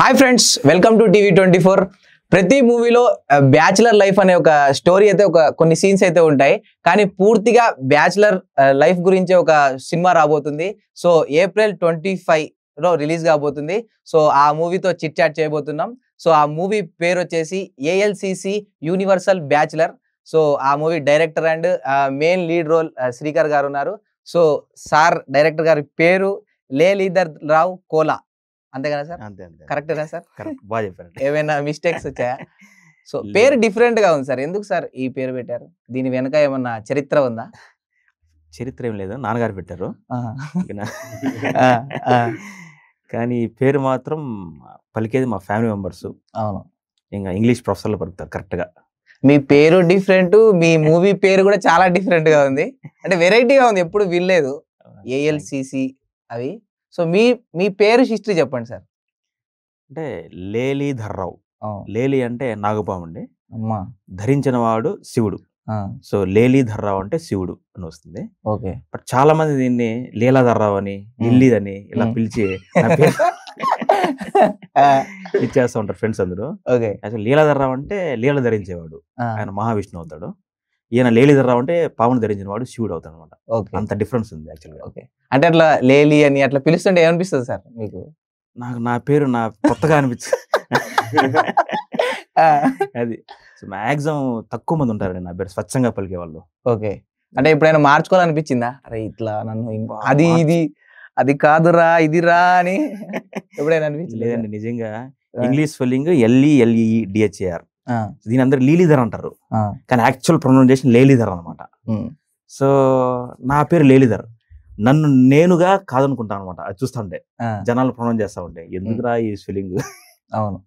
Hi friends, welcome to టీవీ24. ప్రతి మూవీలో బ్యాచులర్ లైఫ్ అనే ఒక స్టోరీ అయితే కొన్ని సీన్స్ అయితే ఉంటాయి. కానీ పూర్తిగా బ్యాచులర్ లైఫ్ గురించి ఒక సినిమా రాబోతుంది. సో April 25 రిలీజ్ కాబోతుంది. సో ఆ మూవీతో చిట్ చాట్ చేయబోతున్నాం. సో ఆ మూవీ పేరు వచ్చేసి ALCC యూనివర్సల్ బ్యాచులర్. సో ఆ movie director and main lead role Srikar గారు ఉన్నారు. సో సార్ డైరెక్టర్ గారి పేరు లేలీధర్ రావు కోలా, అంతే కదా సార్? కరెక్టేనా సార్? బాగా చెప్పారు. ఏమైనా మిస్టేక్స్ వచ్చాయా? సో పేరు డిఫరెంట్ గా ఉంది సార్, ఎందుకు సార్ ఈ పేరు పెట్టారు? దీని వెనక ఏమన్నా చరిత్ర ఉందా? చరిత్ర ఏం లేదు, నాన్నగారు పెట్టారు. కానీ పేరు మాత్రం పలికేది మా ఫ్యామిలీ మెంబర్స్. అవును, ఇంకా ఇంగ్లీష్ ప్రొఫెసర్లు పలుకుతారు కరెక్ట్ గా. మీ పేరు డిఫరెంట్, మీ మూవీ పేరు కూడా చాలా డిఫరెంట్ గా ఉంది, అంటే వెరైటీగా ఉంది, ఎప్పుడు వినలేదు ALCC అవి. సో మీ పేరు హిస్టరీ చెప్పండి సార్. అంటే లేలీధర్ రావు. లేలి అంటే నాగపాము అండి, అమ్మా ధరించిన వాడు శివుడు. సో లేలీధర్ రావు అంటే శివుడు అని వస్తుంది. ఓకే. బట్ చాలా మంది దీన్ని లీలాధర్ రావు అని, ఇల్లీదని ఇలా పిలిచి ఇచ్చేస్తూ ఉంటారు ఫ్రెండ్స్ అందరూ. ఓకే. యాక్చువల్ లీలాధర్ రావు అంటే లీల ధరించేవాడు, ఆయన మహావిష్ణువు అవుతాడు. ఈయన లేలీధర్ రావు అంటే పామును ధరించిన వాడు శివుడు అవుతాడు అనమాట. అంత డిఫరెన్స్ ఉంది యాక్చువల్గా. ఓకే. అంటే అట్లా లేలి అని అట్లా పిలుస్తుంటే ఏమనిపిస్తుంది సార్ మీకు? నాకు నా పేరు కొత్తగా అనిపించింది. అది మాక్సిమం తక్కువ మంది ఉంటారండి నా పేరు స్వచ్ఛంగా పలికే వాళ్ళు. ఓకే. అంటే ఎప్పుడైనా మార్చుకోవాలనిపించిందా? అరే ఇట్లా నన్ను అది కాదురా ఇదిరా అని ఎప్పుడైనా అనిపించింది? లేదండి, నిజంగా ఇంగ్లీష్ స్పెల్లింగ్ LELEDHAR, దీని అందరు లీలీధర్ అంటారు, కానీ యాక్చువల్ ప్రొనౌన్సియేషన్ లేలీధర్ అనమాట. సో నా పేరు లేలీధర్, నన్ను నేనుగా కాదనుకుంటాను అనమాట. అది చూస్తుంటే జనాలు ప్రొనౌన్స్ చేస్తా ఉంటే ఎందుకురా ఈ స్పెల్లింగ్ అవును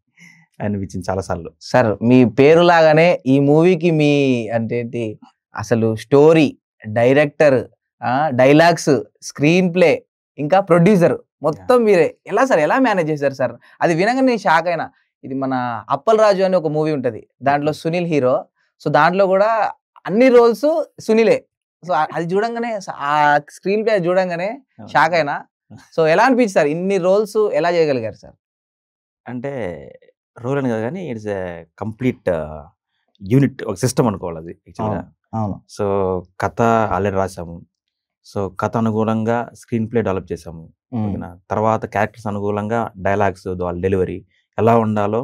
అనిపించింది చాలా సార్లు. సార్ మీ పేరు లాగానే ఈ మూవీకి మీ అంటే అసలు story, director, dialogues, screen play, ఇంకా ప్రొడ్యూసర్ మొత్తం మీరే. ఎలా సార్, ఎలా మేనేజ్ చేశారు సార్? అది వినగానే నేను షాక్ అయినా. ఇది మన అప్పల్ రాజు అని ఒక మూవీ ఉంటది, దాంట్లో సునీల్ హీరో. సో దాంట్లో కూడా అన్ని రోల్స్ సునీలే. సో అది చూడంగానే, ఆ స్క్రీన్ ప్లే చూడంగానే షాక్ అయినా. సో ఎలా అనిపించింది సార్, ఇన్ని రోల్స్ ఎలా చేయగలిగారు సార్? అంటే రోల్ అని కాదు కానీ ఇట్స్ ఏ కంప్లీట్ యూనిట్, ఒక సిస్టమ్ అనుకోవాలి అది యాక్చువల్గా. అవును. సో కథ ఆల్రెడీ రాసాము, సో కథ అనుగుణంగా స్క్రీన్ ప్లే డెవలప్ చేసాము. తర్వాత క్యారెక్టర్స్ అనుకూలంగా డైలాగ్స్, వాళ్ళ డెలివరీ ఎలా ఉండాలో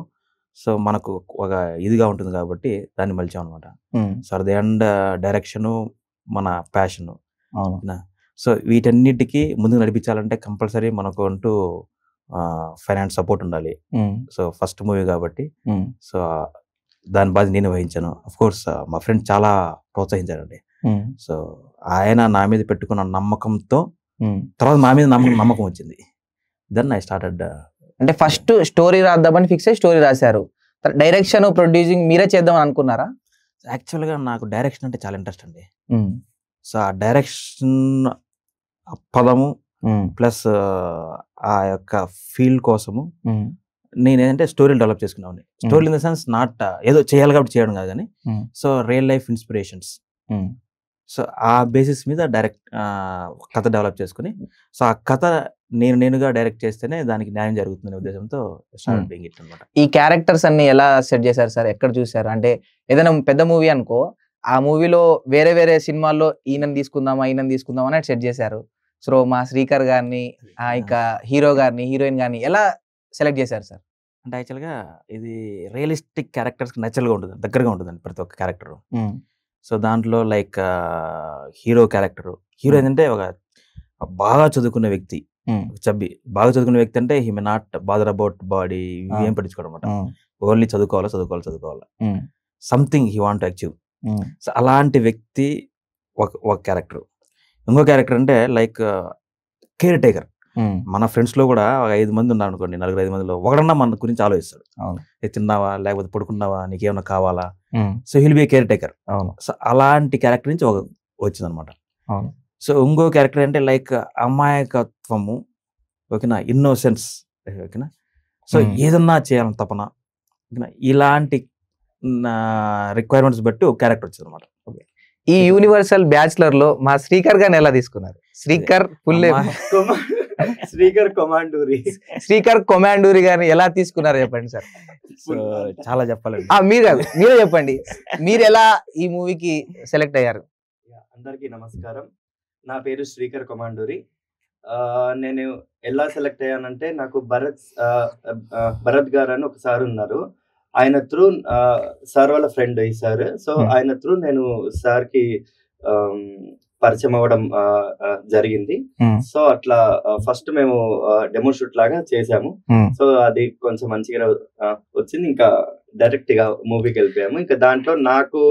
సో మనకు ఒక ఇదిగా ఉంటుంది కాబట్టి దాన్ని మలిచాం అనమాట. సో అది అండ్ డైరెక్షను మన ప్యాషను. సో వీటన్నిటికీ ముందుకు నడిపించాలంటే కంపల్సరీ మనకు అంటూ ఫైనాన్స్ సపోర్ట్ ఉండాలి. సో ఫస్ట్ మూవీ కాబట్టి సో దాని బాధ్యత నేను వహించాను. అఫ్ కోర్స్ మా ఫ్రెండ్ చాలా ప్రోత్సహించారండి. సో ఆయన నా మీద పెట్టుకున్న నమ్మకంతో తర్వాత మా మీద నమ్మకం వచ్చింది. Then I started. అంటే ఫస్ట్ స్టోరీ రాద్దామని ఫిక్స్ అయ్యి స్టోరీ రాశారు, డైరెక్షన్ ప్రొడ్యూసింగ్ మీరే చేద్దాం అనుకున్నారా? యాక్చువల్గా నాకు డైరెక్షన్ అంటే చాలా ఇంట్రెస్ట్ అండి. సో ఆ డైరెక్షన్ పదము ప్లస్ ఆ యొక్క ఫీల్డ్ కోసము నేను ఏంటంటే స్టోరీలు డెవలప్ చేసుకున్నాను. Story in the sense not ఏదో చేయాలి కాబట్టి చేయడం కాదు కానీ, so real life inspirations. So ఆ బేసిస్ మీద కథ డెవలప్ చేసుకుని, సో ఆ కథ నేనుగా డైరెక్ట్ చేస్తేనే దానికి న్యాయం జరుగుతుందనే ఉద్దేశంతో స్టార్ట్ బీయింగ్ ఇట్ అన్నమాట. ఈ క్యారెక్టర్స్ అన్ని ఎలా సెట్ చేశారు సార్? ఎక్కడ చూసారు? అంటే ఏదైనా పెద్ద మూవీ అనుకో, ఆ మూవీలో వేరే వేరే సినిమాల్లో ఈయనని తీసుకుందామా అని సెట్ చేశారు. సో మా శ్రీకర్ గారిని, ఇంకా హీరో గారిని, హీరోయిన్ గారిని ఎలా సెలెక్ట్ చేశారు సార్? అంటే యాక్చువల్గా ఇది రియలిస్టిక్ క్యారెక్టర్స్ నేచురల్గా ఉంటుంది, దగ్గరగా ఉంటుందండి ప్రతి ఒక్క క్యారెక్టర్. సో దాంట్లో లైక్ హీరో క్యారెక్టర్, హీరో ఏంటంటే ఒక బాగా చదువుకున్న వ్యక్తి, చబ్బి బాగా చదువుకున్న వ్యక్తి అంటే he may not bother about body, ఏం పట్టించుకోవడం అనమాట. ఓన్లీ చదువుకోవాలా something he want to achieve. So అలాంటి వ్యక్తి ఒక క్యారెక్టర్. ఇంకో క్యారెక్టర్ అంటే లైక్ కేర్ టేకర్. మన ఫ్రెండ్స్ లో కూడా ఒక 5 మంది ఉన్నారు అనుకోండి, 4-5 మందిలో ఒకడన్నా మన గురించి ఆలోచిస్తాడు. తిన్నావా, లేకపోతే పడుకున్నావా, నీకేమన్నా కావాలా. సో హిల్ బి ఏ కేర్ టేకర్. సో అలాంటి క్యారెక్టర్ నుంచి వచ్చింది అనమాట. సో ఇంకో క్యారెక్టర్ అంటే లైక్ అమాయకత్వము, ఓకేనా, ఇన్నోసెన్స్, ఓకేనా. సో ఏదన్నా చేయాలని తపన, ఓకేనా, ఇలాంటి రిక్వైర్మెంట్స్ బట్టి ఒక క్యారెక్టర్ వచ్చింది అనమాట. ఈ యూనివర్సల్ బ్యాచులర్ లో మా శ్రీకర్ గారిని ఎలా తీసుకున్నారు? శ్రీకర్ ఫుల్ శ్రీకర్ కొమాండూరి. శ్రీకర్ కొమాండూరి గారిని ఎలా తీసుకున్నారు చెప్పండి సార్. సో చాలా చెప్పాలండి. మీరే చెప్పండి, మీరు ఎలా ఈ మూవీకి సెలెక్ట్ అయ్యారు? అందరికీ నమస్కారం, నా పేరు శ్రీకర్ కొమాండూరి. నేను ఎలా సెలెక్ట్ అయ్యానంటే, నాకు భరత్ గారు అని ఒక సార్ ఉన్నారు. ఆయన త్రూ సార్ వాళ్ళ ఫ్రెండ్ ఈ సార్. సో ఆయన త్రూ నేను సార్కి పరిచయం అవ్వడం జరిగింది. సో అట్లా ఫస్ట్ మేము డెమో షూట్ లాగా చేసాము. సో అది కొంచెం మంచిగా వచ్చింది. ఇంకా డైరెక్ట్ గా మూవీకి వెళ్ళిపోయాము. ఇంకా దాంట్లో నాకు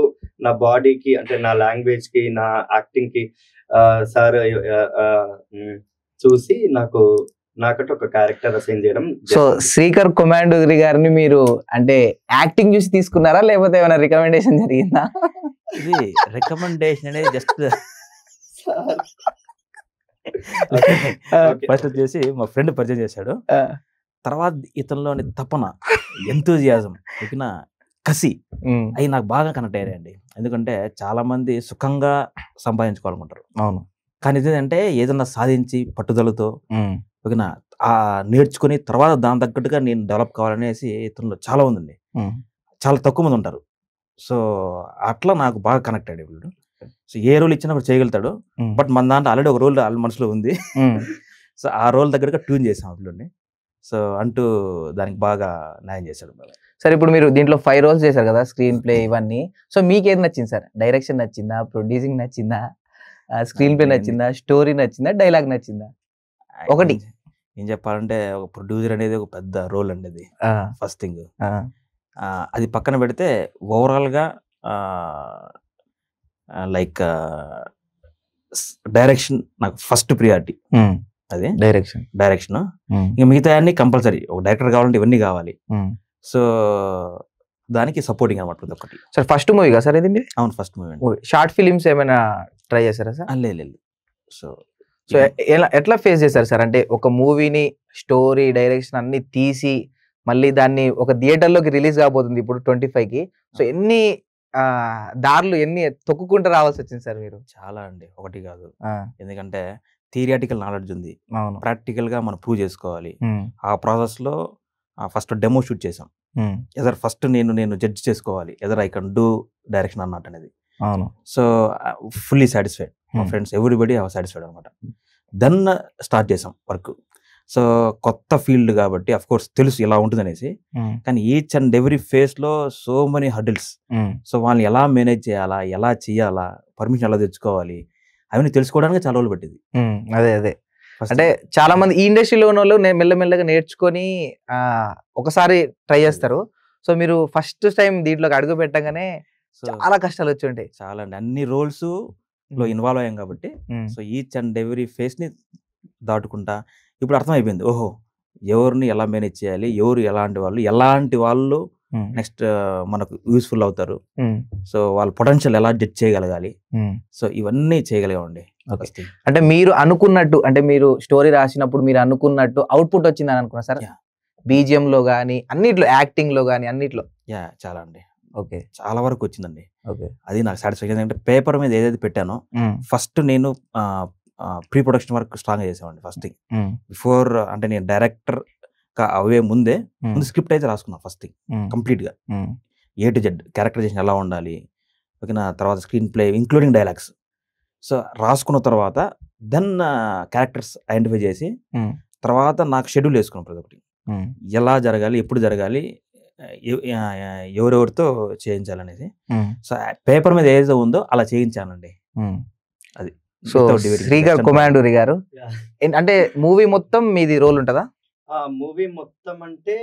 నా బాడీకి, అంటే నా లాంగ్వేజ్ కి, నా యాక్టింగ్ కి సార్ చూసి నాకంటే ఒక క్యారెక్టర్ అసైన్ చేయడం. సో శ్రీకర్ కొమాండూరి గారిని మీరు అంటే యాక్టింగ్ చూసి తీసుకున్నారా, లేకపోతే ఏమైనా రికమెండేషన్ జరిగిందా? ఇది రికమెండేషన్ అనేది జస్ట్ ఫస్ట్ వచ్చేసి మా ఫ్రెండ్ పరిచయం చేశాడు. తర్వాత ఇతనిలోని తపన, ఎంతూజియాజం, ఇక కసి అవి నాకు బాగా కనెక్ట్ అయ్యాయండి. ఎందుకంటే చాలా మంది సుఖంగా సంపాదించుకోవాలనుకుంటారు. అవును. కానీ ఇదేంటంటే ఏదన్నా సాధించి పట్టుదలతో ఓకేనా నేర్చుకుని తర్వాత దాని తగ్గట్టుగా నేను డెవలప్ కావాలనేసి ఇతనిలో చాలా ఉందండి. చాలా తక్కువ మంది ఉంటారు. సో అట్లా నాకు బాగా కనెక్ట్ అయ్యాడు వీళ్ళు. సో ఏ రోల్ ఇచ్చినప్పుడు చేయగలుగుతాడు. బట్ మన దాంట్లో ఆల్రెడీ ఒక రోల్ మనసులో ఉంది. సో ఆ రోల్ దగ్గరగా ట్యూన్ చేసాం వీళ్ళని. సో అంటూ దానికి బాగా న్యాయం చేశాడు. సార్ ఇప్పుడు మీరు దీంట్లో 5 roles చేశారు కదా, స్క్రీన్ ప్లే ఇవన్నీ. సో మీకు ఏది నచ్చింది సార్? డైరెక్షన్ నచ్చిందా, ప్రొడ్యూసింగ్ నచ్చిందా, స్క్రీన్ ప్లే నచ్చిందా, స్టోరీ నచ్చిందా, డైలాగ్ నచ్చిందా? ఒకటి ఏం చెప్పాలంటే, ఒక ప్రొడ్యూసర్ అనేది ఒక పెద్ద రోల్ అండి. అది ఫస్ట్ థింగ్. అది పక్కన పెడితే ఓవరాల్గా లైక్ డైరెక్షన్ నాకు ఫస్ట్ ప్రియారిటీ. అదే డైరెక్షన్. ఇంకా మిగతా అన్ని కంపల్సరీ. ఒక డైరెక్టర్ కావాలంటే ఇవన్నీ కావాలి. సో దానికి సపోర్టింగ్ అనమాట ప్రతి ఒక్కటి. సార్ ఫస్ట్ మూవీ కదా సార్ ఇది? అవును, ఫస్ట్ మూవీ. షార్ట్ ఫిలిమ్స్ ఏమైనా ట్రై చేశారా సార్? లేదు. సో ఎట్లా ఫేస్ చేశారు సార్? అంటే ఒక మూవీని స్టోరీ, డైరెక్షన్ అన్ని తీసి మళ్ళీ దాన్ని ఒక థియేటర్లోకి రిలీజ్ కాబోతుంది ఇప్పుడు 25కి. సో ఎన్ని దారులు, ఎన్ని తొక్కుకుంటూ రావాల్సి వచ్చింది సార్ మీరు? చాలా అండి, ఒకటి కాదు. ఎందుకంటే థియరిటికల్ నాలెడ్జ్ ఉంది, ప్రాక్టికల్ గా మనం ప్రూవ్ చేసుకోవాలి. ఆ ప్రాసెస్ లో ఫస్ట్ డెమో షూట్ చేసాం. ఎదర్ ఫస్ట్ నేను జడ్జ్ చేసుకోవాలి, either I can do direction అన్నట్టు అనేది. అవును. సో ఫుల్లీ సాటిస్ఫైడ్, మా ఫ్రెండ్స్ ఎవ్రీబడి సాటిస్ఫైడ్ అనమాట. దెన్ స్టార్ట్ చేసాం వర్క్. సో కొత్త ఫీల్డ్ కాబట్టి అఫ్ కోర్స్ తెలుసు ఎలా ఉంటుంది అనేసి. కానీ ఈచ్ అండ్ ఎవ్రీ ఫేస్ లో సో మెనీ హర్డిల్స్. సో వాళ్ళని ఎలా మేనేజ్ చేయాలా, ఎలా చేయాలా, పర్మిషన్ ఎలా తెచ్చుకోవాలి, అవన్నీ తెలుసుకోవడానికి చాలా రోజులు పట్టింది. అదే అంటే చాలా మంది ఈ ఇండస్ట్రీలో ఉన్న వాళ్ళు మెల్లమెల్లగా నేర్చుకొని ఒకసారి ట్రై చేస్తారు. సో మీరు ఫస్ట్ టైం దీంట్లోకి అడుగు పెట్టగానే చాలా కష్టాలు వచ్చి ఉంటాయి. చాలా అండి, అన్ని రోల్స్ లో ఇన్వాల్వ్ అయ్యాం కాబట్టి. So each and every face ని దాటుకుంటా ఇప్పుడు అర్థమైపోయింది. ఓహో, ఎవరిని ఎలా మేనేజ్ చేయాలి, ఎవరు ఎలాంటి వాళ్ళు నెక్స్ట్ మనకు యూస్ఫుల్ అవుతారు. సో వాళ్ళ పొటెన్షియల్ ఎలా జడ్జ్ చేయగలగాలి. సో ఇవన్నీ చేయగలిగామండి. అంటే మీరు అనుకున్నట్టు, అంటే మీరు స్టోరీ రాసినప్పుడు మీరు అనుకున్నట్టు అవుట్పుట్ వచ్చిందని అనుకున్నా సార్? బీజిఎం లో గానీ, అన్నిట్లో, యాక్టింగ్ లో గానీ, అన్నిట్లో? చాలా అండి. ఓకే, చాలా వరకు వచ్చిందండి. అది నాకు సాటిస్ఫాక్షన్. ఎందుకంటే పేపర్ మీద ఏదైతే పెట్టానో ఫస్ట్ నేను ప్రీ ప్రొడక్షన్ వర్క్ స్ట్రాంగ్ చేసామండి. ఫస్ట్ థింగ్ బిఫోర్, అంటే నేను డైరెక్టర్ అవే ముందు స్క్రిప్ట్ అయితే రాసుకున్నా ఫస్ట్ థింగ్ కంప్లీట్ గా, A to Z క్యారెక్టరైజేషన్ ఎలా ఉండాలి, ఓకేనా, తర్వాత screen play including dialogues. So రాసుకున్న తర్వాత దెన్ క్యారెక్టర్స్ ఐడెంటిఫై చేసి తర్వాత నాకు షెడ్యూల్ వేసుకున్నాం ప్రతి ఒక్కటి, ఎలా జరగాలి, ఎప్పుడు జరగాలి, ఎవరెవరితో చేయించాలనేది. సో పేపర్ మీద ఏదైతే ఉందో అలా చేయించానండి. అది. సో శ్రీకర్ కొమాండూరి గారు, అంటే మూవీ మొత్తం మీది రోల్ ఉంటుందా? మూవీ మొత్తం అంటే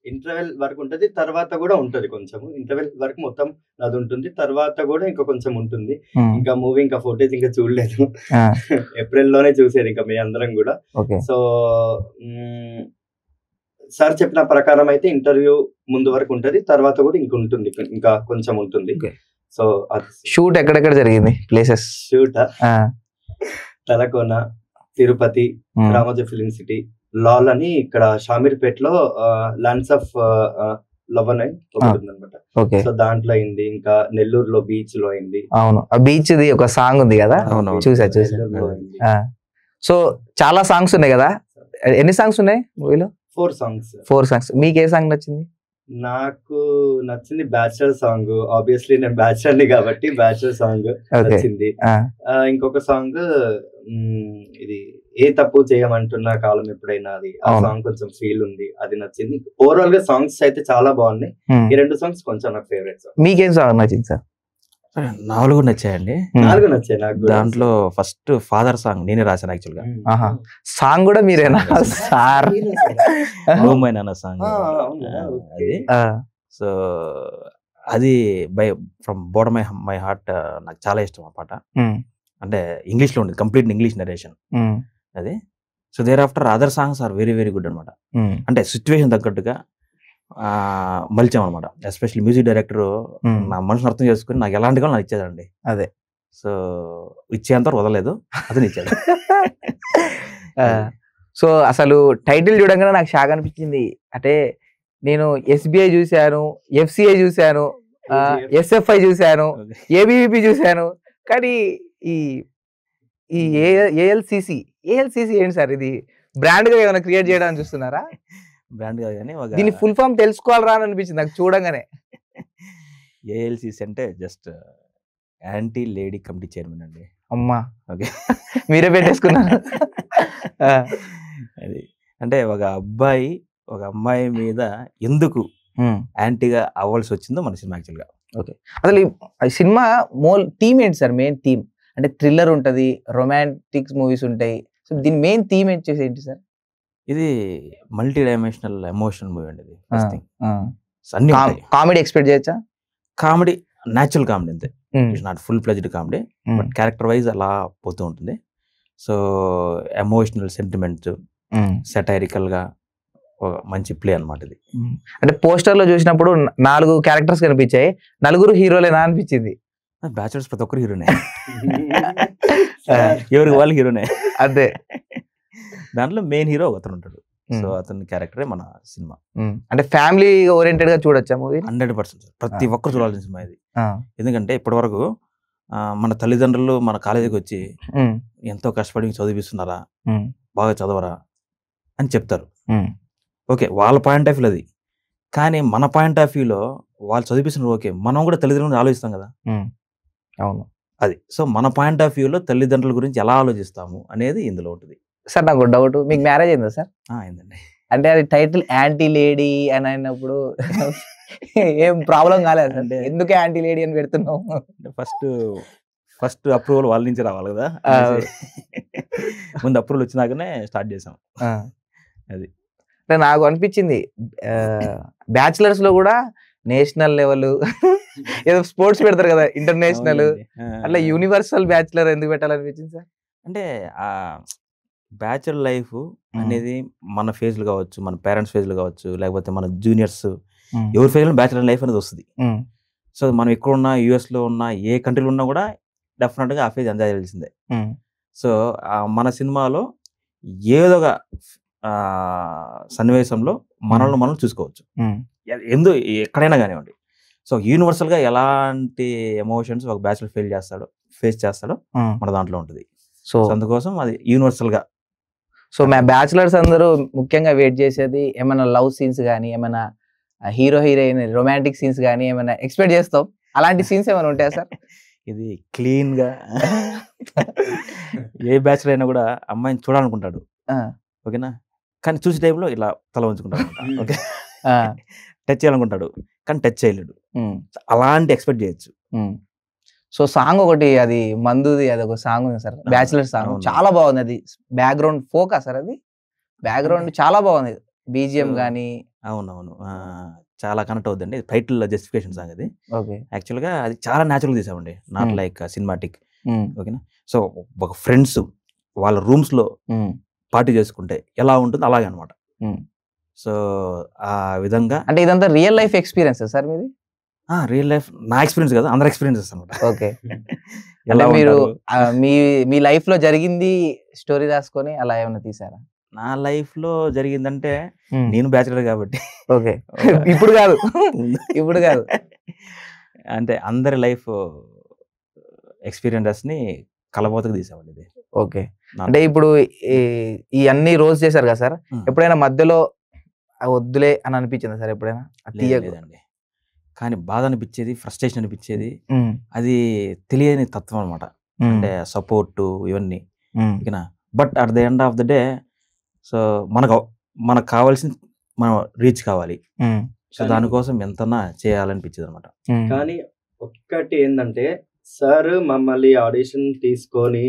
ఇంటర్వెల్ వరకు ఉంటది, తర్వాత కూడా ఉంటది కొంచెం. ఇంటర్వెల్ వరకు మొత్తం అది ఉంటుంది, తర్వాత కూడా ఇంకా కొంచెం ఉంటుంది. ఇంకా మూవీ ఇంకా ఫోటేజ్ ఇంకా చూడలేదు, ఏప్రిల్ లోనే చూసేది ఇంకా మీ అందరం కూడా. సో సార్ చెప్పిన ప్రకారం అయితే ఇంటర్వ్యూ ముందు వరకు ఉంటది, తర్వాత కూడా ఇంకా ఉంటుంది, ఇంకా కొంచెం ఉంటుంది. సో షూట్ ఎక్కడెక్కడ జరిగింది places? Shoot Talakona, Tirupati, Ramoji film city, Lal అని ఇక్కడ షామీర్పేటలో ల్యాండ్స్ ఆఫ్ లవ్ అని ఒకటి ఉందన్నమాట. సో దాంట్లో అయింది. ఇంకా నెల్లూరులో బీచ్ లో అయింది. అవును, ఆ బీచ్ ది ఒక సాంగ్ ఉంది కదా, చూసా. సో చాలా సాంగ్స్ ఉన్నాయి కదా, ఎన్ని సాంగ్స్ ఉన్నాయి మూవీలో? 4 songs. 4 సాంగ్స్. మీకు ఏ సాంగ్ నచ్చింది? నాకు నచ్చింది బ్యాచులర్ సాంగ్. ఆబ్వియస్లీ నేను బ్యాచులర్ ని కాబట్టి బ్యాచులర్ సాంగ్ నచ్చింది. ఇంకొక సాంగ్ ఇది ఏ తప్పు చేయమంటున్న కాలం ఎప్పుడైనా, అది ఆ సాంగ్ కొంచెం ఫీల్ ఉంది, అది నచ్చింది. ఓవరాల్ గా సాంగ్స్ అయితే చాలా బాగున్నాయి. ఈ 2 సాంగ్స్ కొంచెం నాకు ఫేవరెట్ సాంగ్. మీకేం సాంగ్ నచ్చింది సార్? 4 నచ్చాయండి. 4 నచ్చాయి నాకు. దాంట్లో ఫస్ట్ ఫాదర్ సాంగ్ నేనే రాశాను యాక్చువల్ గా. సాంగ్ కూడా మీరేనా సార్? అన్న సాంగ్ అది. సో అది ఫ్రమ్ బాటమ్ మై హార్ట్ నాకు చాలా ఇష్టం ఆ పాట. అంటే ఇంగ్లీష్ లో ఉండేది, కంప్లీట్ ఇంగ్లీష్ నరేషన్ అది. So there after other songs are very very good అనమాట. అంటే సిచ్యువేషన్ తగ్గట్టుగా మలిచాం అనమాట. ఎస్పెషల్లీ మ్యూజిక్ డైరెక్టర్ నా మనసును అర్థం చేసుకుని నాకు ఎలాంటి నాకు ఇచ్చేదండి. అదే. సో ఇచ్చేంత వదలలేదు, అతను ఇచ్చాడు. సో అసలు టైటిల్ చూడంగానే నాకు షాక్ అనిపించింది. అంటే నేను SBI చూశాను, FCI చూశాను, SFI చూశాను, ABVP చూశాను, కానీ ఈ ALCC ఏంటి సార్? ఇది బ్రాండ్ గా ఏమైనా క్రియేట్ చేయడానికి చూస్తున్నారా? బ్రాండ్ కాదు కానీ దీని ఫుల్ ఫామ్ తెలుసుకోవాలరా అని అనిపించింది నాకు చూడంగానే. ALCC అంటే just anti lady committee chairman అండి. అమ్మా, ఓకే, మీరే పెట్టేసుకున్నారు. అది అంటే ఒక అబ్బాయి ఒక అమ్మాయి మీద ఎందుకు యాంటీగా అవ్వాల్సి వచ్చిందో మన సినిమా యాక్చువల్ గా. ఓకే, అసలు ఈ సినిమా థీమ్ ఏంటి సార్? మెయిన్ థీమ్ అంటే థ్రిల్లర్ ఉంటది, రొమాంటిక్ మూవీస్ ఉంటాయి. సో దీని మెయిన్ థీమ్ ఏంటి సార్? ఇది మల్టీ డైమెన్షనల్ ఎమోషనల్ మూవీ అండి. ఇది కామెడీ ఎక్స్పెక్ట్ చేయొచ్చా? కామెడీ, న్యాచురల్ కామెడీ అంతే. It's not full pledged comedy, but character wise అలా పోతూ ఉంటుంది. సో ఎమోషనల్ సెంటిమెంట్స్, సెటైరికల్ గా మంచి ప్లే అనమాట ఇది. అంటే పోస్టర్ లో చూసినప్పుడు 4 క్యారెక్టర్స్ కనిపించాయి, 4 హీరోలేనా అనిపించింది. బ్యాచులర్స్ ప్రతి ఒక్కరు హీరోనే, ఎవరికి వాళ్ళు హీరోనే. అదే, దాంట్లో మెయిన్ హీరో అతను ఉంటాడు. సో అతని క్యారెక్టరే మన సినిమా. అంటే ఫ్యామిలీ ఓరియంటెడ్ గా చూడొచ్చా మూవీ? 100% ప్రతి ఒక్కరు చూడాల్సిన సినిమా ఇది. ఎందుకంటే ఇప్పటి వరకు మన తల్లిదండ్రులు మన కాలేజీకి వచ్చి ఎంతో కష్టపడి చదివిస్తున్నారా, బాగా చదవరా అని చెప్తారు. ఓకే, వాళ్ళ పాయింట్ ఆఫ్ వ్యూ అది. కానీ మన పాయింట్ ఆఫ్ వ్యూలో వాళ్ళు చదివిస్తున్నారు, ఓకే, మనం కూడా తల్లిదండ్రులు ఆలోచిస్తాం కదా. అవును, అది. సో మన పాయింట్ ఆఫ్ వ్యూలో తల్లిదండ్రుల గురించి ఎలా ఆలోచిస్తాము అనేది ఇందులో ఉంటుంది. సార్ నాకు డౌట్, మీకు మ్యారేజ్ అయిందా సార్? అయిందండి. అంటే అది టైటిల్ యాంటీ లేడీ అని అయినప్పుడు ఏం ప్రాబ్లం కాలేదు అంటే ఎందుకు యాంటీ లేడీ అని పెడుతున్నావు? ఫస్ట్ అప్రూవల్ వాళ్ళ నుంచి రావాలి కదా, ముందు అప్రూవల్ వచ్చినాకనే స్టార్ట్ చేసాం. అది అంటే నాకు అనిపించింది బ్యాచిలర్స్ లో కూడా నేషనల్ లెవెల్ ఏదో స్పోర్ట్స్ పెడతారు కదా, ఇంటర్నేషనల్, అట్లా యూనివర్సల్ బ్యాచిలర్ ఎందుకు పెట్టాలనిపించింది సార్? అంటే ఆ బ్యాచులర్ లైఫ్ అనేది మన ఫేజ్లు కావచ్చు, మన పేరెంట్స్ ఫేజ్లు కావచ్చు, లేకపోతే మన జూనియర్స్ ఎవరి ఫేజ్ లో బ్యాచులర్ లైఫ్ అనేది వస్తుంది. సో మనం ఎక్కడ ఉన్నా, US లో ఉన్నా, ఏ కంట్రీలో ఉన్నా కూడా డెఫినెట్ గా ఆ ఫేజ్ ఎంజాయ్ చేయాల్సిందే. సో మన సినిమాలో ఏదో ఒక సన్నివేశంలో మనల్ని మనం చూసుకోవచ్చు, ఎక్కడైనా కానివ్వండి. సో యూనివర్సల్ గా ఎలాంటి ఎమోషన్స్ ఒక బ్యాచులర్ ఫేస్ చేస్తాడో మన దాంట్లో ఉంటుంది. సో అందుకోసం అది యూనివర్సల్ గా. సో మా బ్యాచులర్స్ అందరూ ముఖ్యంగా వెయిట్ చేసేది ఏమైనా లవ్ సీన్స్ కానీ, ఏమైనా హీరో హీరోయిన్ రొమాంటిక్ సీన్స్ కానీ ఏమైనా ఎక్స్పెక్ట్ చేస్తాం. అలాంటి సీన్స్ ఏమైనా ఉంటాయా సార్? ఇది క్లీన్ గా ఏ బ్యాచులర్ అయినా కూడా అమ్మాయిని చూడాలనుకుంటాడు, ఓకేనా, కానీ చూసే టైంలో ఇలా తల ఉంచుకుంటాడు, ఓకే, టచ్ చేయాలనుకుంటాడు కానీ టచ్ చేయలేడు. అలాంటి ఎక్స్పెక్ట్ చేయొచ్చు. సో సాంగ్ ఒకటి, అది మందుది, అది ఒక సాంగ్ ఉంది సార్, బ్యాచులర్ సాంగ్, చాలా బాగుంది. అది బ్యాక్గ్రౌండ్ ఫోకా సార్, అది బ్యాక్గ్రౌండ్ చాలా బాగుంది, BGM గానీ. అవునవును, చాలా కనెక్ట్ అవుతుందండి. టైటిల్ జస్టిఫికేషన్ సాంగ్ అది. యాక్చువల్ గా అది చాలా న్యాచురల్ తీసామండి, నాట్ లైక్ సినిమాటిక్, ఓకేనా. సో ఒక ఫ్రెండ్స్ వాళ్ళ రూమ్స్ లో పార్టీ చేసుకుంటే ఎలా ఉంటుంది అలాగే అనమాట. సో ఆ విధంగా. అంటే ఇదంతా రియల్ లైఫ్ ఎక్స్పీరియన్స్ సార్ మీది? రియల్ లైఫ్, నా ఎక్స్పీరియన్స్ కదా, అందరి ఎక్స్పీరియన్సెస్ అనమాట. ఓకే, అంటే మీరు మీ లైఫ్ లో జరిగింది స్టోరీ రాసుకొని అలా ఏమైనా తీసారా? నా లైఫ్ లో జరిగిందంటే నేను బ్యాచులర్ కాబట్టి. ఓకే, ఇప్పుడు కాదు అంటే అందరి లైఫ్ ఎక్స్పీరియన్సెస్ ని కలబోతకు తీసామండి ఇది. ఓకే. అంటే ఇప్పుడు ఈ అన్ని రోల్స్ చేశారు కదా సార్, ఎప్పుడైనా మధ్యలో వద్దులే అని అనిపించిందా సార్ ఎప్పుడైనా? లేదండి, కానీ బాధ అనిపించేది, ఫ్రస్ట్రేషన్ అనిపించేది. అది తెలియని తత్వం అనమాట, అంటే సపోర్ట్ ఇవన్నీ. ఓకేనా, but at the end of the day so మనకు కావాల్సింది మనం రీచ్ కావాలి. సో దానికోసం ఎంతనా చేయాలనిపించింది అనమాట. కానీ ఒక్కటి ఏంటంటే సార్ మమ్మల్ని ఆడిషన్ తీసుకొని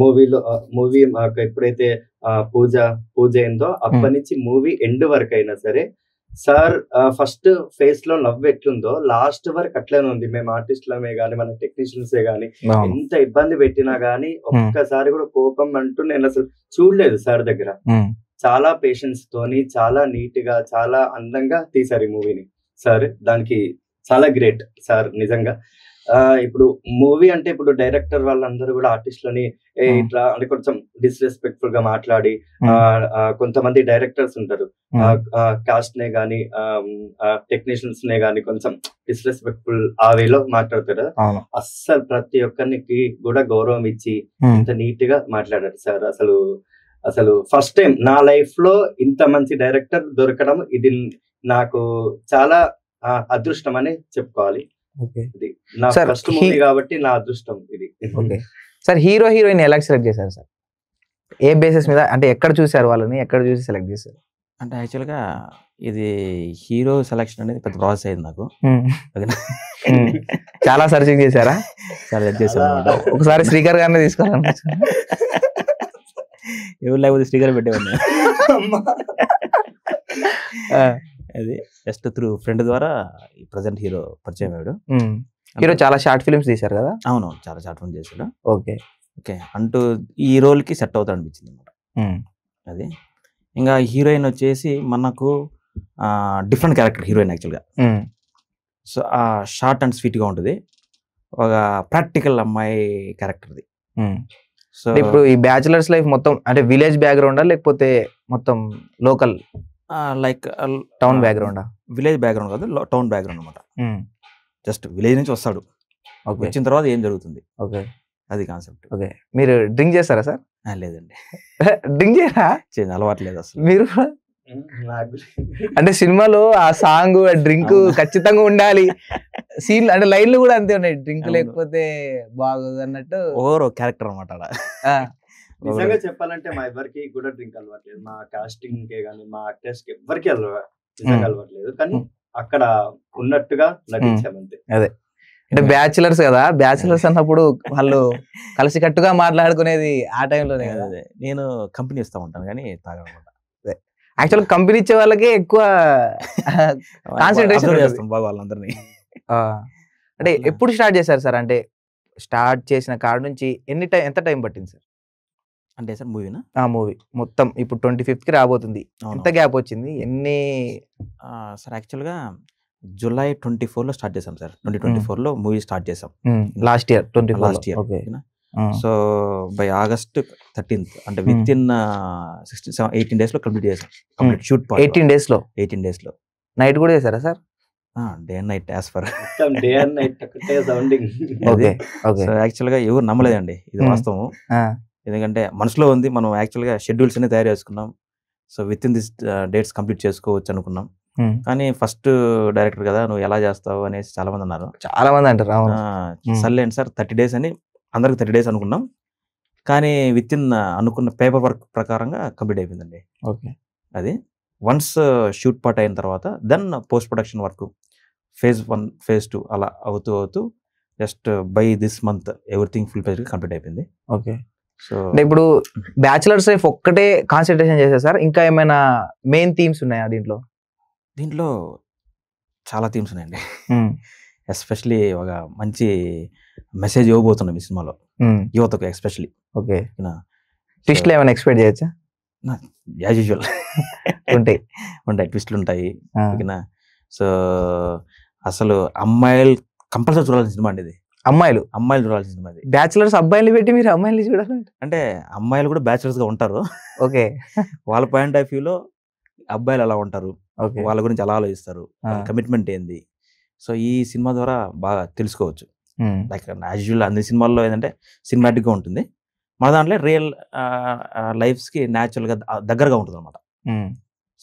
మూవీ మాకు ఎప్పుడైతే పూజ అయిందో అప్పటి నుంచి మూవీ ఎండ్ వరకు అయినా సరే సార్ ఫస్ట్ ఫేస్ లో లవ్ ఎట్లుందో లాస్ట్ వరకు అట్లనే ఉంది. మేము ఆర్టిస్టులమే గానీ మన టెక్నీషియన్సే గానీ ఎంత ఇబ్బంది పెట్టినా గానీ ఒక్కసారి కూడా కోపం అంటూ నేను అసలు చూడలేదు సార్ దగ్గర. చాలా పేషెన్స్ తోని చాలా నీట్ గా చాలా అందంగా తీశారు ఈ మూవీని సార్. దానికి చాలా గ్రేట్ సార్ నిజంగా. ఇప్పుడు మూవీ అంటే ఇప్పుడు డైరెక్టర్ వాళ్ళందరూ కూడా ఆర్టిస్టులని ఇట్లా అంటే కొంచెం డిస్రెస్పెక్ట్ఫుల్ గా మాట్లాడి కొంతమంది డైరెక్టర్స్ ఉంటారు కాస్ట్ నే గానీ టెక్నీషియన్స్ నే గానీ కొంచెం డిస్రెస్పెక్ట్ఫుల్ ఆ వేలో మాట్లాడతారు. అస్సలు ప్రతి ఒక్కరికి కూడా గౌరవం ఇచ్చి ఇంత నీట్ గా మాట్లాడారు సార్. అసలు ఫస్ట్ టైం నా లైఫ్ లో ఇంత మంచి డైరెక్టర్ దొరకడం ఇది నాకు చాలా అదృష్టం అని చెప్పుకోవాలి. నా ఫస్ట్ మూవీ కాబట్టి నా అదృష్టం ఇది. సార్ హీరో హీరోయిన్ ఎలా సెలెక్ట్ చేశారు సార్? ఏ బేసిస్ మీద, అంటే ఎక్కడ చూసారు వాళ్ళని, ఎక్కడ చూసి సెలెక్ట్ చేశారు? అంటే యాక్చువల్గా ఇది హీరో సెలెక్షన్ అనేది పెద్ద ప్రాసెస్ అయింది నాకు. చాలా సర్చింగ్ చేశారా? సెలెక్ట్ చేశాను. ఒకసారి శ్రీకర్ గారిని తీసుకోవాలని ఎవరు లేకపోతే శ్రీకర్ పెట్టేవాడిని. అది జస్ట్ త్రూ ఫ్రెండ్ ద్వారా ఈ ప్రజెంట్ హీరో పరిచయం అయ్యాడు. హీరో చాలా షార్ట్ ఫిల్మ్స్ తీశారు కదా? అవును, చాలా షార్ట్ ఫిల్మ్ చేశాడు. ఓకే ఓకే అంటూ ఈ రోల్ కి సెట్ అవుతా అనిపించింది అనమాట. అది ఇంకా హీరోయిన్ వచ్చేసి మనకు డిఫరెంట్ క్యారెక్టర్ హీరోయిన్ యాక్చువల్గా. సో ఆ షార్ట్ అండ్ స్వీట్ గా ఉంటుంది, ఒక ప్రాక్టికల్ అమ్మాయి క్యారెక్టర్ది. సో ఇప్పుడు ఈ బ్యాచులర్స్ లైఫ్ మొత్తం అంటే విలేజ్ బ్యాక్గ్రౌండా లేకపోతే మొత్తం లోకల్ లైక్ టౌన్ బ్యాక్గ్రౌండా? విలేజ్ బ్యాక్గ్రౌండ్ కాదు, టౌన్ బ్యాక్గ్రౌండ్ అనమాట. జస్ట్ విలేజ్ నుంచి వస్తాడు, వచ్చిన తర్వాత ఏం జరుగుతుంది, ఓకే అది కాన్సెప్ట్. ఓకే. మీరు డ్రింక్ చేస్తారా సార్? లేదండి, డ్రింక్ చేయరా? అలవాటు లేదు అసలు. మీరు అంటే సినిమాలో ఆ సాంగ్ డ్రింక్ ఖచ్చితంగా ఉండాలి, సీన్ అంటే లైన్లు కూడా అంతే ఉన్నాయి, డ్రింక్ లేకపోతే బాగోదు అన్నట్టు. ఓవర్ క్యారెక్టర్ అనమాట. నిజంగా చెప్పాలంటే మా ఎవరికి కూడా డ్రింక్ అలవాట్లేదు, మా కాస్టింగ్ కే గానీ మా యాక్టర్స్ కి ఎవరికి అలవాట్లేదు, కానీ అక్కడ ఉన్నట్టుగా నటించామంతే. అదే అంటే బ్యాచులర్స్ కదా, బ్యాచులర్స్ అన్నప్పుడు వాళ్ళు కలిసి కట్టుగా మాట్లాడుకునేది ఆ టైంలోనే కదా. నేను కంపెనీ ఇస్తా ఉంటాను కానీ తాగనమాట. యాక్చువల్ కంపెనీ ఇచ్చే వాళ్ళకే ఎక్కువ కాన్సన్ట్రేషన్ చేస్తాం బాగా వాళ్ళందరినీ. అంటే ఎప్పుడు స్టార్ట్ చేశారు సార్? అంటే స్టార్ట్ చేసిన కాడ నుంచి ఎంత టైం పట్టింది సార్? అంటే సార్ మూవీనా? మూవీ మొత్తం ఇప్పుడు 25th కి రాబోతుంది, ఎంత గ్యాప్ వచ్చింది? ఎన్ని సార్ యాక్చువల్గా జూలై 24 స్టార్ట్ చేసాం సార్. 2024 మూవీ స్టార్ట్ చేసాం, last year. So by August 13th అంటే విత్ ఇన్ 18 days లో కంప్లీట్ చేసాం. షూట్ 18 days లో నైట్ కూడా చేశారా sir? Day and night as for day and night ఒకటే సౌండింగ్. సో యాక్చువల్గా ఎవరు నమ్మలేదండి, ఇది వాస్తవం. ఎందుకంటే మనసులో ఉంది, మనం యాక్చువల్గా షెడ్యూల్స్ అన్ని తయారు చేసుకున్నాం. So with in this dates complete చేసుకోవచ్చు అనుకున్నాం, కానీ ఫస్ట్ డైరెక్టర్ కదా నువ్వు ఎలా చేస్తావు అనేసి చాలా మంది అన్నారు. చాలా మంది అంటారు సర్లేండి సార్ 30 days అని, అందరికి 30 days అనుకున్నాం, కానీ విత్ ఇన్ అనుకున్న పేపర్ వర్క్ ప్రకారంగా కంప్లీట్ అయిపోయిందండి. ఓకే. అది వన్స్ షూట్ పార్ట్ అయిన తర్వాత then post production work phase 1 phase 2 అలా అవుతూ just by this month everything full page complete అయిపోయింది. ఓకే. సో ఇప్పుడు బ్యాచులర్స్ లైఫ్ ఒక్కటే కాన్సన్ట్రేషన్ చేశారు సార్, ఇంకా ఏమైనా మెయిన్ థీమ్స్ ఉన్నాయా దీంట్లో? దీంట్లో చాలా థీమ్స్ ఉన్నాయండి. ఎస్పెషలీ ఒక మంచి మెసేజ్ ఇవ్వబోతున్నాం ఈ సినిమాలో యువతకు ఎస్పెషలీ. ఓకే. ట్విస్ట్లు ఏమైనా ఎక్స్పెక్ట్ చేయొచ్చా? యాజ్ యూజువల్ ఉంటాయి ట్విస్ట్లు ఉంటాయి. ఓకేనా. సో అసలు అమ్మాయిలు కంపల్సరీ చూడాల్సిన సినిమా అండి ఇది. అమ్మాయిలు చూడాల్సిన సినిమా ఇది. బ్యాచులర్స్ అబ్బాయిలు పెట్టి మీరు అమ్మాయిలు చూడాలి అంటే అమ్మాయిలు కూడా బ్యాచులర్స్ గా ఉంటారు. ఓకే. వాళ్ళ పాయింట్ ఆఫ్ వ్యూలో అబ్బాయిలు ఎలా ఉంటారు, వాళ్ళ గురించి ఎలా ఆలోచిస్తారు, కమిట్మెంట్ ఏంది, సో ఈ సినిమా ద్వారా బాగా తెలుసుకోవచ్చు. లైక్ యాజ్ యూజువల్ అన్ని సినిమాల్లో ఏంటంటే సినిమాటిక్ గా ఉంటుంది, మన దాంట్లో రియల్ లైఫ్స్కి న్యాచురల్గా దగ్గరగా ఉంటుంది అనమాట.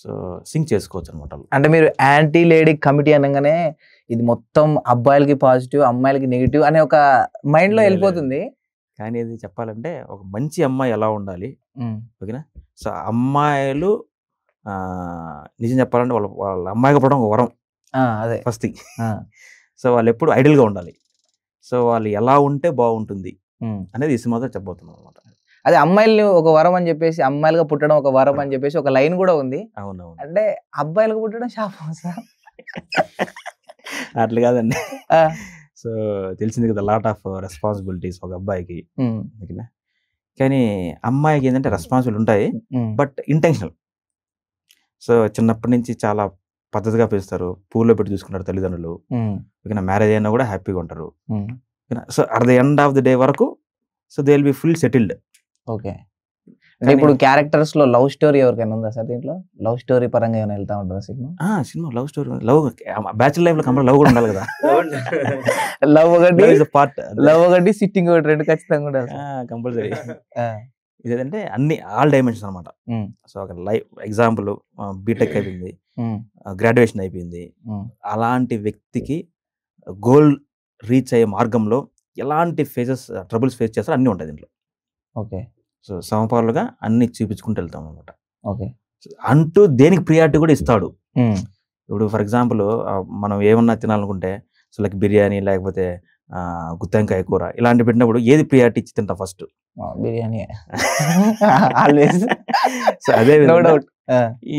సో సింక్ చేసుకోవచ్చు అనమాట. అంటే మీరు యాంటీ లేడీ కమిటీ అనగానే ఇది మొత్తం అబ్బాయిలకి పాజిటివ్ అమ్మాయిలకి నెగిటివ్ అనే ఒక మైండ్ లో వెళ్ళిపోతుంది. కానీ ఇది చెప్పాలంటే ఒక మంచి అమ్మాయి ఎలా ఉండాలి, ఓకేనా? సో అమ్మాయిలు నిజం చెప్పాలంటే వాళ్ళ అమ్మాయిగా పడడం ఒక వరం, అదే ఫస్ట్ థింగ్. సో వాళ్ళు ఎప్పుడు ఐడియల్గా ఉండాలి. సో వాళ్ళు ఎలా ఉంటే బాగుంటుంది అనేది ఈ సినిమాతో చెప్పబోతున్నాం అనమాట. అదే అమ్మాయిల్ని ఒక వరం అని చెప్పేసి, అమ్మాయిలుగా పుట్టడం ఒక వరం అని చెప్పేసి ఒక లైన్ కూడా ఉంది. అవునవును. అంటే అబ్బాయిలుగా పుట్టడం శాపం సార్? అట్లా కాదండి. సో తెలిసింది కదా, లాట్ ఆఫ్ రెస్పాన్సిబిలిటీస్ ఒక అబ్బాయికి, ఓకేనా? కానీ అమ్మాయికి ఏంటంటే రెస్పాన్సిబిలిటీ ఉంటాయి, బట్ ఇంటెన్షనల్. సో చిన్నప్పటి నుంచి చాలా పద్ధతిగా పెంచుతారు, పూల్లో పెట్టి చూసుకుంటారు తల్లిదండ్రులు, ఓకేనా? మ్యారేజ్ అయినా కూడా హ్యాపీగా ఉంటారు, ఓకేనా? So at the end of the day వరకు so they will be full settled. Okay. అంటే ఇప్పుడు క్యారెక్టర్స్ లో లవ్ స్టోరీ ఎవరికైనా ఉందా సార్ దీంట్లో? లవ్ స్టోరీ పరంగా ఏమైనా వెళ్తా ఉంటారా cinema? Cinema love story, love bachelor life లో కంపల్సరీ లవ్ కూడా ఉండాలి కదా. లవ్ ఒకటి, పార్ట్ లవ్ ఒకటి, సిట్టింగ్ ఒకటి, రెండు ఖచ్చితంగా ఉండాలి కంపల్సరీ. ఇదేంటే అన్ని ఆల్ డైమెన్షన్స్ అనమాట. సో ఒక లైఫ్ ఎగ్జాంపుల్ బీటెక్ అయిపోయింది, గ్రాడ్యుయేషన్ అయిపోయింది, అలాంటి వ్యక్తికి గోల్ రీచ్ అయ్యే మార్గంలో ఎలాంటి ఫేజెస్ ట్రబుల్స్ ఫేస్ చేస్తారో అన్నీ ఉంటాయి దీంట్లో. ఓకే. సో సమపాలుగా అన్ని చూపించుకుంటూ వెళ్తాం అనమాట. ఓకే. అంటూ దేనికి ప్రియారిటీ కూడా ఇస్తాడు. ఇప్పుడు ఫర్ ఎగ్జాంపుల్ మనం ఏమన్నా తినాలనుకుంటే, సో లైక్ బిర్యానీ లేకపోతే గుత్తంకాయ కూర ఇలాంటి పెట్టినప్పుడు ఏది ప్రియారిటీ ఇచ్చి తింటాం? ఫస్ట్ బిర్యానీ. సో అదే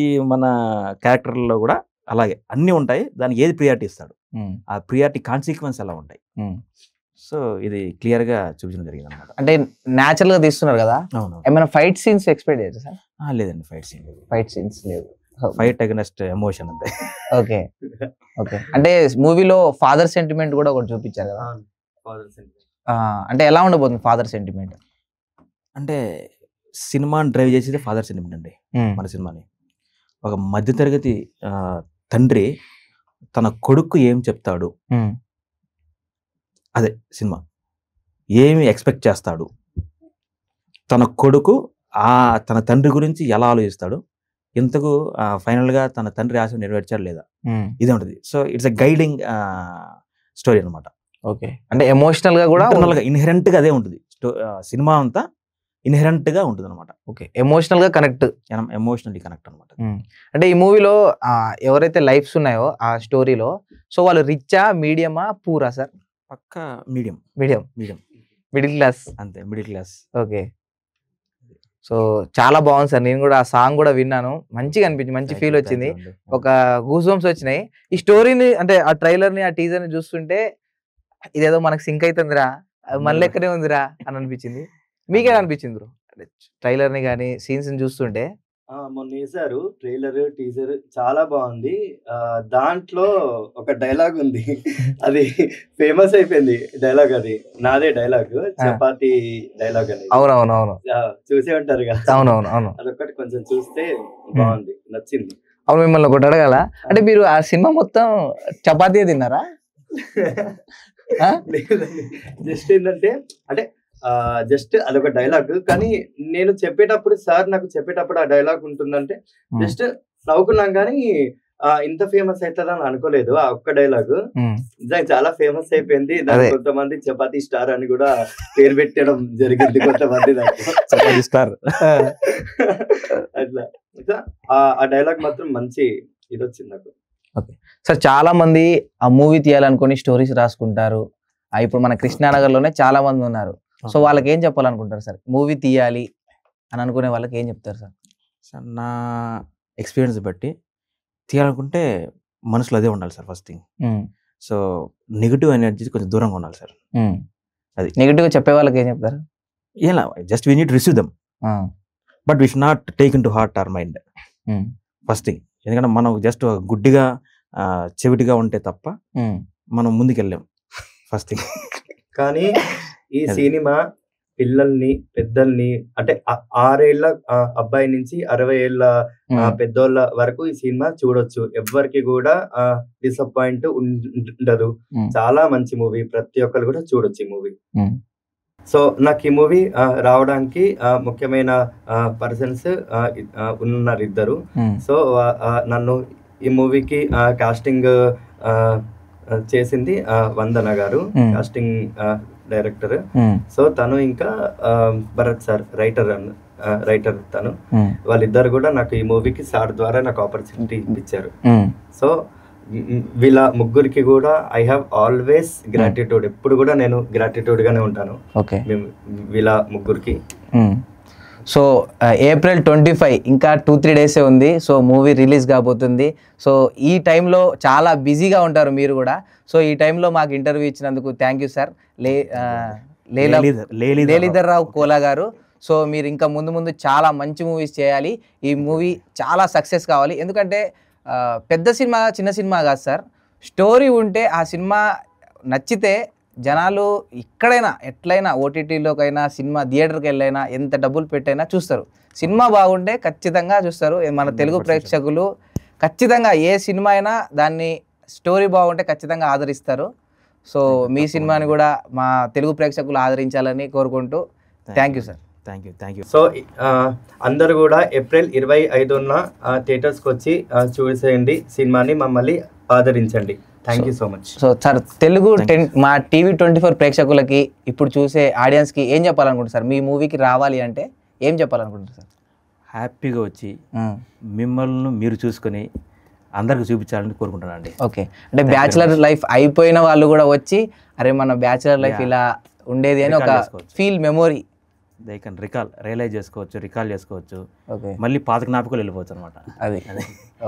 ఈ మన క్యారెక్టర్లో కూడా అలాగే అన్నీ ఉంటాయి, దానికి ఏది ప్రియారిటీ ఇస్తాడు, ఆ ప్రియారిటీ కాన్సిక్వెన్స్ ఎలా ఉంటాయి. సో ఇది క్లియర్ గా చూపించడం జరిగింది అనమాట. అంటే న్యాచురల్ గా తీస్తున్నారు కదా. అవును. ఏమైనా ఫైట్ సీన్స్ ఎక్స్పెక్ట్ చేయొచ్చు సార్? లేదండి, ఫైట్ సీన్స్ లేవు. ఫైట్ అగైనెస్ట్ ఎమోషన్ అంతే. ఓకే. ఓకే. అంటే మూవీలో ఫాదర్ సెంటిమెంట్ కూడా ఒకటి చూపించారు కదా. అంటే ఎలా ఉండబోతుంది ఫాదర్ సెంటిమెంట్? అంటే సినిమాని డ్రైవ్ చేసేది ఫాదర్ సెంటిమెంట్ అండి. మన సినిమాని ఒక మధ్యతరగతి తండ్రి తన కొడుకు ఏం చెప్తాడు, అదే సినిమా. ఏమి ఎక్స్పెక్ట్ చేస్తాడు, తన కొడుకు తన తండ్రి గురించి ఎలా ఆలోచిస్తాడు, ఇంతకు ఫైనల్గా తన తండ్రి ఆశ నెరవేర్చాడు లేదా, ఇదే ఉంటుంది. So it's a guiding story అనమాట. ఓకే. అంటే ఎమోషనల్ గా కూడా ఇన్హెరెంట్ గా అదే ఉంటుంది. సినిమా అంతా ఇన్హెరెంట్ గా ఉంటుంది అనమాట. ఓకే. ఎమోషనల్ గా కనెక్ట్, ఎమోషనల్లీ కనెక్ట్ అనమాట. అంటే ఈ మూవీలో ఎవరైతే లైఫ్స్ ఉన్నాయో ఆ స్టోరీలో, సో వాళ్ళు రిచ్చా, మీడియమా, పూరా సార్? పక్క మీడియం. Middle class. అంతే, మిడిల్ క్లాస్. ఓకే. సో చాలా బాగుంది సార్. నేను కూడా ఆ సాంగ్ కూడా విన్నాను, మంచిగా అనిపించింది, మంచి ఫీల్ వచ్చింది, ఒక గూస్ బంప్స్ వచ్చినాయి. ఈ స్టోరీని అంటే ఆ ట్రైలర్ ని, ఆ టీజర్ ని చూస్తుంటే ఇదేదో మనకు సింక్ అవుతుందిరా, మన లెక్కనే ఉందిరా అని అనిపించింది. మీకేం అనిపించింది బ్రో ట్రైలర్ ని కానీ సీన్స్ ని చూస్తుంటే? మొన్న వేసారు ట్రైలర్, టీజర్ చాలా బాగుంది. దాంట్లో ఒక డైలాగ్ ఉంది, అది ఫేమస్ అయిపోయింది డైలాగ్, అది నాదే డైలాగ్, చపాతి డైలాగ్ అని. అవునవునవును, చూసే ఉంటారు కదా. అవునవును. అదొక్కటి కొంచెం చూస్తే బాగుంది, నచ్చింది. అవును. మిమ్మల్ని ఒకటి అడగాల, అంటే మీరు ఆ సినిమా మొత్తం చపాతీ తిన్నారా? జస్ట్ ఏంటంటే అంటే జస్ట్ అదొక డైలాగ్, కానీ నేను చెప్పేటప్పుడు సార్ నాకు చెప్పేటప్పుడు ఆ డైలాగ్ ఉంటుందంటే జస్ట్ నవ్వుకున్నాం, కానీ ఇంత ఫేమస్ అవుతుందని అనుకోలేదు. ఆ ఒక్క డైలాగ్ నిజంగా చాలా ఫేమస్ అయిపోయింది. దానికి కొంతమంది చపాతీ స్టార్ అని కూడా పేరు పెట్టడం జరిగింది, కొంతమంది చపాతీ స్టార్. అట్లా ఆ డైలాగ్ మాత్రం మంచి ఇది వచ్చింది నాకు. Okay sir. చాలా మంది ఆ మూవీ తీయాలనుకుని స్టోరీస్ రాసుకుంటారు. ఇప్పుడు మన కృష్ణానగర్ లోనే చాలా మంది ఉన్నారు. సో వాళ్ళకి ఏం చెప్పాలనుకుంటారు సార్? మూవీ తీయాలి అని అనుకునే వాళ్ళకి ఏం చెప్తారు సార్? సార్ నా ఎక్స్పీరియన్స్ బట్టి తీయాలనుకుంటే మనసులో అదే ఉండాలి sir first thing. So negative energy కొంచెం దూరంగా ఉండాలి సార్. అది నెగిటివ్ చెప్పే వాళ్ళకి ఏం చెప్తారు? ఇలా just we need receive them, but we should not take into heart or mind first thing. ఎందుకంటే మనం జస్ట్ గుడ్డిగా చెవిటిగా ఉంటే తప్ప మనం ముందుకెళ్ళాం ఫస్ట్ థింగ్. కానీ ఈ సినిమా పిల్లల్ని, పెద్దల్ని, అంటే 6 ఏళ్ల అబ్బాయి నుంచి 60 ఏళ్ల పెద్దోళ్ళ వరకు ఈ సినిమా చూడొచ్చు. ఎవ్వరికి కూడా డిసప్పాయింట్ ఉండదు. చాలా మంచి మూవీ, ప్రతి ఒక్కరు కూడా చూడొచ్చు ఈ మూవీ. సో నాకు ఈ మూవీ రావడానికి ముఖ్యమైన పర్సన్స్ ఉన్నారు ఇద్దరు. సో నన్ను ఈ మూవీకి కాస్టింగ్ చేసింది వందన గారు, కాస్టింగ్ డైరెక్టర్. సో తను ఇంకా భరత్ సార్ రైటర్ తను. వాళ్ళిద్దరు కూడా నాకు ఈ మూవీకి సార్ ద్వారా నాకు ఆపర్చునిటీ ఇచ్చారు. సో వీళ్ళ ముగ్గురికి కూడా ఐ హ్యావ్ ఆల్వేస్ గ్రాటిట్యూడ్. ఎప్పుడు కూడా నేను గ్రాటిట్యూడ్ గానే ఉంటాను వీళ్ళ ముగ్గురికి. సో April 25 ఇంకా 2-3 డేసే ఉంది. సో మూవీ రిలీజ్ కాబోతుంది. సో ఈ టైంలో చాలా బిజీగా ఉంటారు మీరు కూడా. సో ఈ టైంలో మాకు ఇంటర్వ్యూ ఇచ్చినందుకు థ్యాంక్ యూ సార్. లేలీధర్ రావు కోలా గారు. సో మీరు ఇంకా ముందు చాలా మంచి మూవీస్ చేయాలి. ఈ మూవీ చాలా సక్సెస్ కావాలి. ఎందుకంటే పెద్ద సినిమా చిన్న సినిమా కాదు సార్. స్టోరీ ఉంటే ఆ సినిమా నచ్చితే జనాలు ఎక్కడైనా ఎట్లయినా ఓటీటీలోకైనా సినిమా థియేటర్కి వెళ్ళైనా ఎంత డబ్బులు పెట్టైనా చూస్తారు. సినిమా బాగుంటే ఖచ్చితంగా చూస్తారు. మన తెలుగు ప్రేక్షకులు ఖచ్చితంగా ఏ సినిమా అయినా దాన్ని స్టోరీ బాగుంటే ఖచ్చితంగా ఆదరిస్తారు. సో మీ సినిమాని కూడా మా తెలుగు ప్రేక్షకులు ఆదరించాలని కోరుకుంటూ thank you sir. Thank you. So అందరు కూడా April 25న థియేటర్స్కి వచ్చి చూసేయండి సినిమాని, మమ్మల్ని ఆదరించండి. Thank you so much. So sir Telugu మా TV24 ప్రేక్షకులకి ఇప్పుడు చూసే ఆడియన్స్కి ఏం చెప్పాలనుకుంటారు సార్? మీ మూవీకి రావాలి అంటే ఏం చెప్పాలనుకుంటారు సార్? హ్యాపీగా వచ్చి మిమ్మల్ని మీరు చూసుకొని అందరికి చూపించాలని కోరుకుంటున్నాను అండి. ఓకే, అంటే బ్యాచిలర్ లైఫ్ అయిపోయిన వాళ్ళు కూడా వచ్చి అరే మన బ్యాచిలర్ లైఫ్ ఇలా ఉండేది అని ఒక feel memory they can realise చేసుకోవచ్చు. మళ్ళీ పాత జ్ఞాపకాలు వెళ్ళిపోవచ్చు అనమాట. అది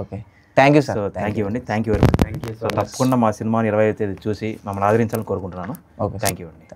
okay, thank you sir. Thank you అండి. Thank you very much. తప్పకుండా మా సినిమాని 25వ తేదీ చూసి మమ్మల్ని ఆదరించాలని కోరుకుంటున్నాను. ఓకే, థ్యాంక్ యూ అండి.